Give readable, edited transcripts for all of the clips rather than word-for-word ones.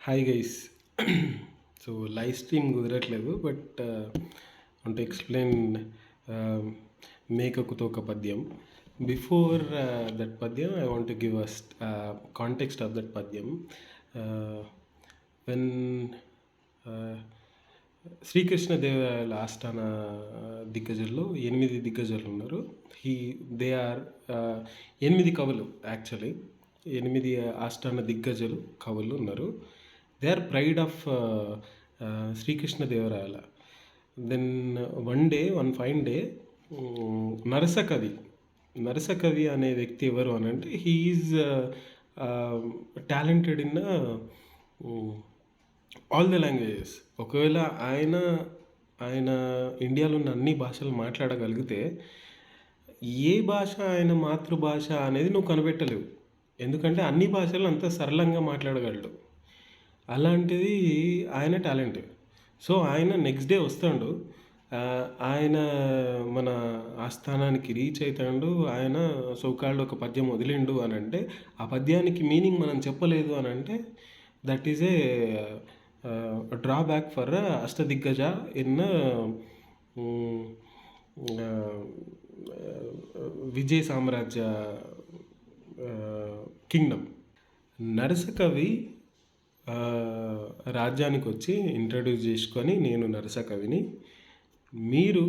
Hi guys. So live stream కుదరట్లేదు, but want to explain మేకకు తోక పద్యం. బిఫోర్ దట్ పద్యం I want to give a context of that పద్యం. When శ్రీకృష్ణదేవరాయల ఆస్థాన దిగ్గజుల్లో 8 దిగ్గజులు ఉన్నారు. దే ఆర్ 8 కవులు. యాక్చువల్లీ 8 ఆస్థాన దిగ్గజులు కవులు ఉన్నారు. దే ఆర్ ప్రైడ్ ఆఫ్ శ్రీకృష్ణదేవరాయల. దెన్ వన్ ఫైన్ డే నరసకవి అనే వ్యక్తి ఎవరు అని అంటే he is talented in all the languages. ఒకవేళ ఆయన ఇండియాలో ఉన్న అన్ని భాషలు మాట్లాడగలిగితే ఏ భాష ఆయన మాతృభాష అనేది నువ్వు కనిపెట్టలేవు, ఎందుకంటే అన్ని భాషలు అంత సరళంగా మాట్లాడగలడు. అలాంటిది ఆయన టాలెంట్. సో ఆయన నెక్స్ట్ డే వస్తాడు, ఆయన మన ఆస్థానానికి రీచ్ అవుతాడు. ఆయన సోకాళ్ళు ఒక పద్యం వదిలిండు అని అంటే ఆ పద్యానికి మీనింగ్ మనం చెప్పలేదు అని అంటే that is a drawback for Ashtadiggaja in Vijaya సామ్రాజ్య కింగ్డమ్. నరసకవి రాజ్యానికి వచ్చి ఇంట్రడ్యూస్ చేసుకొని, నేను నరసకవిని, మీరు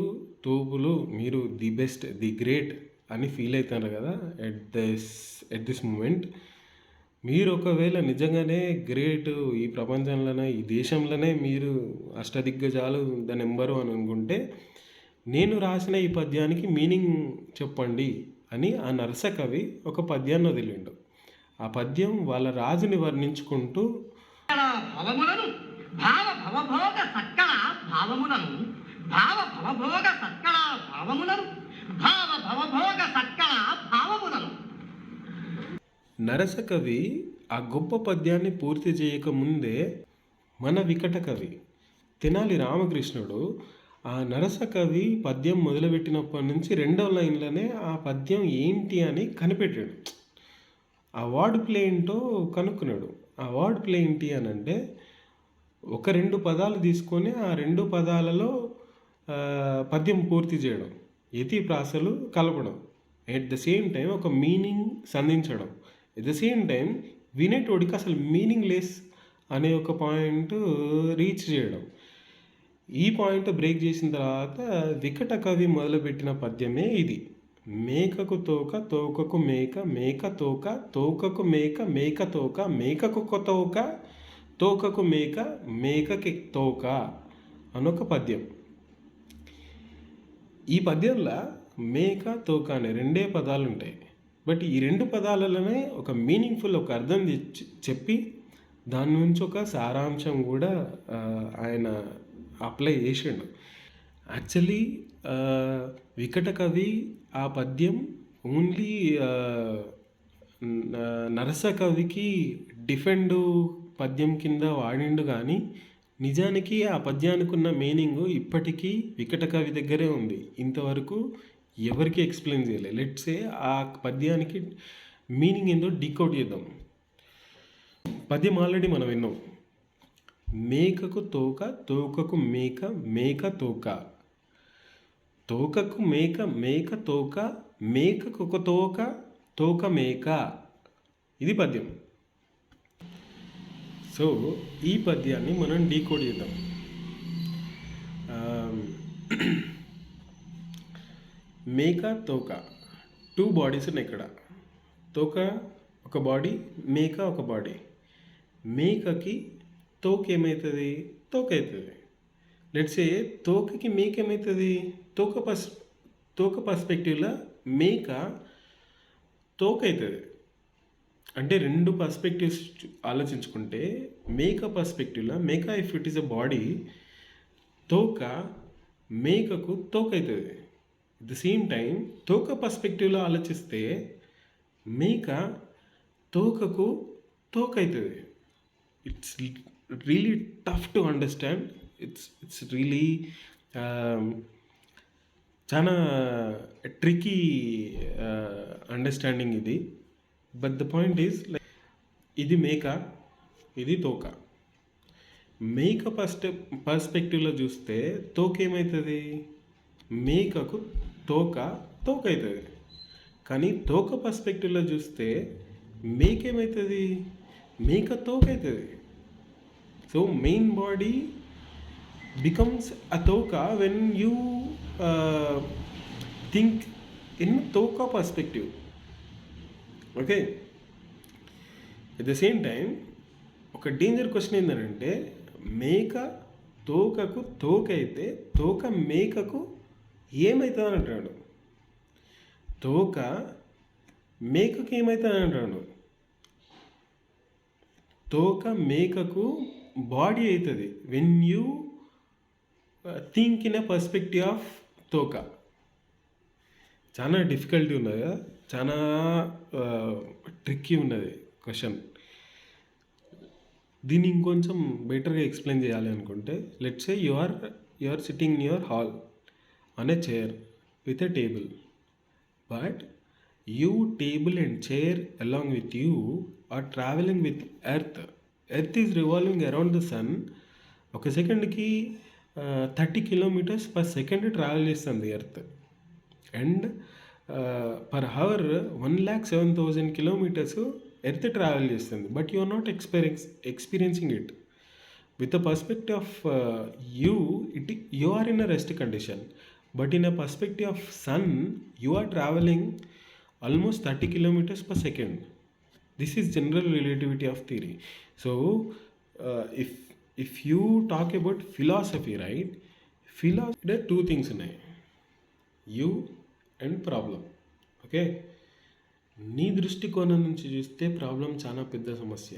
తోపులు, మీరు ది బెస్ట్, ది గ్రేట్ అని ఫీల్ అవుతారు కదా ఎట్ దిస్ మూమెంట్. మీరు ఒకవేళ నిజంగానే గ్రేట్, ఈ ప్రపంచంలోనే ఈ దేశంలోనే మీరు అష్టదిగ్గజాలు ద నెంబరు అని అనుకుంటే నేను రాసిన ఈ పద్యానికి మీనింగ్ చెప్పండి అని ఆ నరసకవి ఒక పద్యాన్ని వదిలిండు. ఆ పద్యం వాళ్ళ రాజుని వర్ణించుకుంటూ భవములను భావ భవభోగ సత్కళ భావములను భావ భవభోగ సత్కళ భావములను భావ భవభోగ సత్కళ భావములను. నరసకవి ఆ గొప్ప పద్యాన్ని పూర్తి చేయకముందే మన వికట కవి తెనాలి రామకృష్ణుడు ఆ నరసకవి పద్యం మొదలుపెట్టినప్పటి నుంచి 2వ లైన్లోనే ఆ పద్యం ఏంటి అని కనిపెట్టాడు. ఆ వర్డ్ ప్లే ఏంటో కనుక్కున్నాడు. ఆ వర్డ్ ప్లే ఏంటి అని అంటే ఒక 2 పదాలు తీసుకొని ఆ 2 పదాలలో పద్యం పూర్తి చేయడం, యతి ప్రాసలు కలపడం, ఎట్ ద సేమ్ టైం ఒక మీనింగ్ సంధించడం, ఎట్ ద సేమ్ టైం వినేటోడికి అసలు మీనింగ్ లెస్ అనే ఒక పాయింట్ రీచ్ చేయడం. ఈ పాయింట్ బ్రేక్ చేసిన తర్వాత వికట కవి మొదలుపెట్టిన పద్యమే ఇది. మేకకు తోక, తోకకు మేక, మేక తోక, తోకకు మేక, మేక తోక, మేకకు తోక, తోకకు మేక, మేకకి తోక అనొక పద్యం. ఈ పద్యంలో మేక, తోక అనే 2 పదాలు ఉంటాయి. బట్ ఈ 2 పదాలలోనే ఒక మీనింగ్ఫుల్, ఒక అర్థం చెప్పి దాని నుంచి ఒక సారాంశం కూడా ఆయన అప్లై చేసిండు. యాక్చువల్లీ వికట కవి ఆ పద్యం ఓన్లీ నరసకవికి డిఫెండ్ పద్యం కింద వాడిండు, కానీ నిజానికి ఆ పద్యానికి ఉన్న మీనింగ్ ఇప్పటికీ వికట కవి దగ్గరే ఉంది. ఇంతవరకు ఎవరికి ఎక్స్ప్లెయిన్ చేయలేదు. లెట్సే ఆ పద్యానికి మీనింగ్ ఏందో డీకోడ్ చేద్దాం. పద్యం ఆల్రెడీ మనం విన్నాం. మేకకు తోక, తోకకు మేక, మేక తోక, తోకకు మేక, మేక తోక, మేకకు ఒక తోక, తోక మేక. ఇది పద్యం. సో ఈ పద్యాన్ని మనం డీకోడ్ చేద్దాం. మేక, తోక, 2 బాడీస్ ఉన్నాయి ఇక్కడ. తోక ఒక బాడీ, మేక ఒక బాడీ. మేకకి తోక ఏమవుతుంది? తోక అవుతుంది. లెట్సే తోకకి మేక ఏమవుతుంది? తోక పర్స్పెక్టివ్లో మేక తోక అవుతుంది. అంటే 2 పర్స్పెక్టివ్స్ ఆలోచించుకుంటే మేక పర్స్పెక్టివ్లో మేక if it is a body, తోక మేకకు తోక అవుతుంది. అట్ ద సేమ్ టైం తోక పర్స్పెక్టివ్లో ఆలోచిస్తే మేక తోకకు తోక అవుతుంది. It's really tough to understand. It's really చాలా ట్రికీ అండర్స్టాండింగ్ ఇది. But the point is like ఇది మేక, ఇది తోక. మేక పర్స్పెక్టివ్లో చూస్తే తోక ఏమవుతుంది? మేకకు తోక తోక అవుతుంది. కానీ తోక పర్స్పెక్టివ్లో చూస్తే మేక ఏమవుతుంది? మేక తోక అవుతుంది. So main body becomes a toka when you think in toka perspective. Okay, at the same time ఒక డేంజర్ క్వశ్చన్ ఏంటంటే మేక తోకకు తోక అయితే తోక మేకకు ఏమవుతుందని అంటాడు. తోక మేకకు ఏమవుతుందని అంటాడు. తోక మేకకు బాడీ అవుతుంది when you think in a perspective of తోక. చాలా డిఫికల్టీ ఉన్నది కదా, చాలా ట్రిక్కీ ఉన్నది క్వశ్చన్. దీన్ని ఇంకొంచెం బెటర్గా ఎక్స్ప్లెయిన్ చేయాలి అనుకుంటే, let's say you are sitting in your hall on a chair with a table, but you table and chair along with you are traveling with earth is revolving around the sun. ఒక సెకండ్కి 30 kilometres per second travel చేస్తుంది earth. And per hour 1,07,000 kilometres earth travel చేస్తుంది. But you are not experiencing it. With the perspective of you are in a rest condition, but in a perspective of sun you are traveling almost 30 kilometers per second. This is general relativity of theory. So if you talk about philosophy, right, philosophy there are two things ఉన్నాయి, you and problem. Okay, నీ దృష్టికోణం నుంచి చూస్తే problem చాలా పెద్ద సమస్య.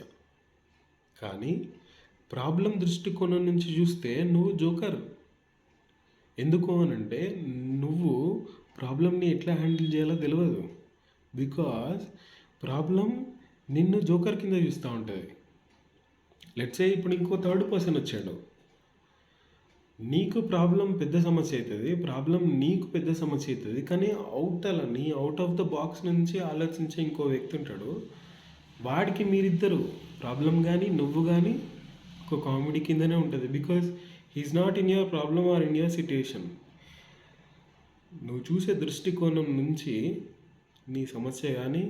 కానీ problem దృష్టికోణం నుంచి చూస్తే నువ్వు జోకర్. ఎందుకు అనంటే నువ్వు ప్రాబ్లమ్ని ఎట్లా హ్యాండిల్ చేయాలో తెలియదు. బికాజ్ ప్రాబ్లం నిన్ను జోకర్ కింద చూస్తూ ఉంటుంది. లెట్స్ సే ఇప్పుడు ఇంకో థర్డ్ పర్సన్ వచ్చాడు, నీకు ప్రాబ్లం పెద్ద సమస్య అవుతుంది, ప్రాబ్లం నీకు పెద్ద సమస్య అవుతుంది. కానీ అవుట్ ఆఫ్ ద బాక్స్ నుంచి ఆలోచించే ఇంకో వ్యక్తి ఉంటాడు, వాడికి మీరిద్దరు ప్రాబ్లం కానీ నువ్వు కానీ ఒక కామెడీ కిందనే ఉంటుంది. Because he's not in your problem or in your situation. నువ్వు చూసే దృష్టికోణం నుంచి నీ సమస్య కానీ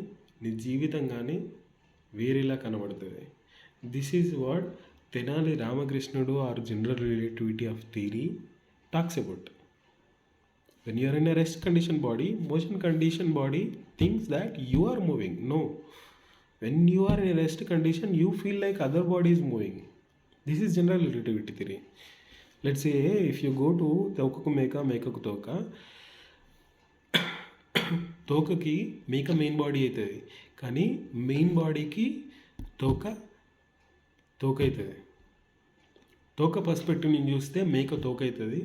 నీ జీవితం కానీ వేరేలా కనబడుతుంది. దిస్ ఈజ్ వాట్ తెనాలి రామకృష్ణుడు or general relativity of theory talks about. When you are in a rest condition body, motion condition body thinks that you are moving. No, when you are in a rest condition you feel like other body is moving. This is general relativity theory. Let's say if you go to తోకకు మేక, మేకకు తోక, తోకకి మేక main body అవుతుంది, కానీ main బాడీకి తోక అవుతుంది. తోక పర్స్పెక్టివ్ నుంచి చూస్తే మేక తోక అవుతుంది,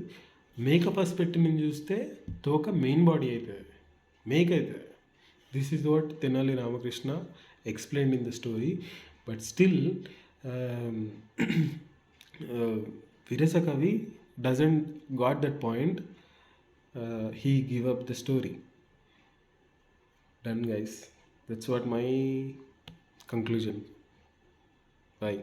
మేక పర్స్పెక్టివ్ నుంచి చూస్తే తోక మెయిన్ బాడీ అవుతుంది, మేక అవుతుంది. This is what Tenali Ramakrishna explained in the story. But still విరసకవి doesn't got that point. He give up the story. Done, guys. That's what my conclusion. Bye.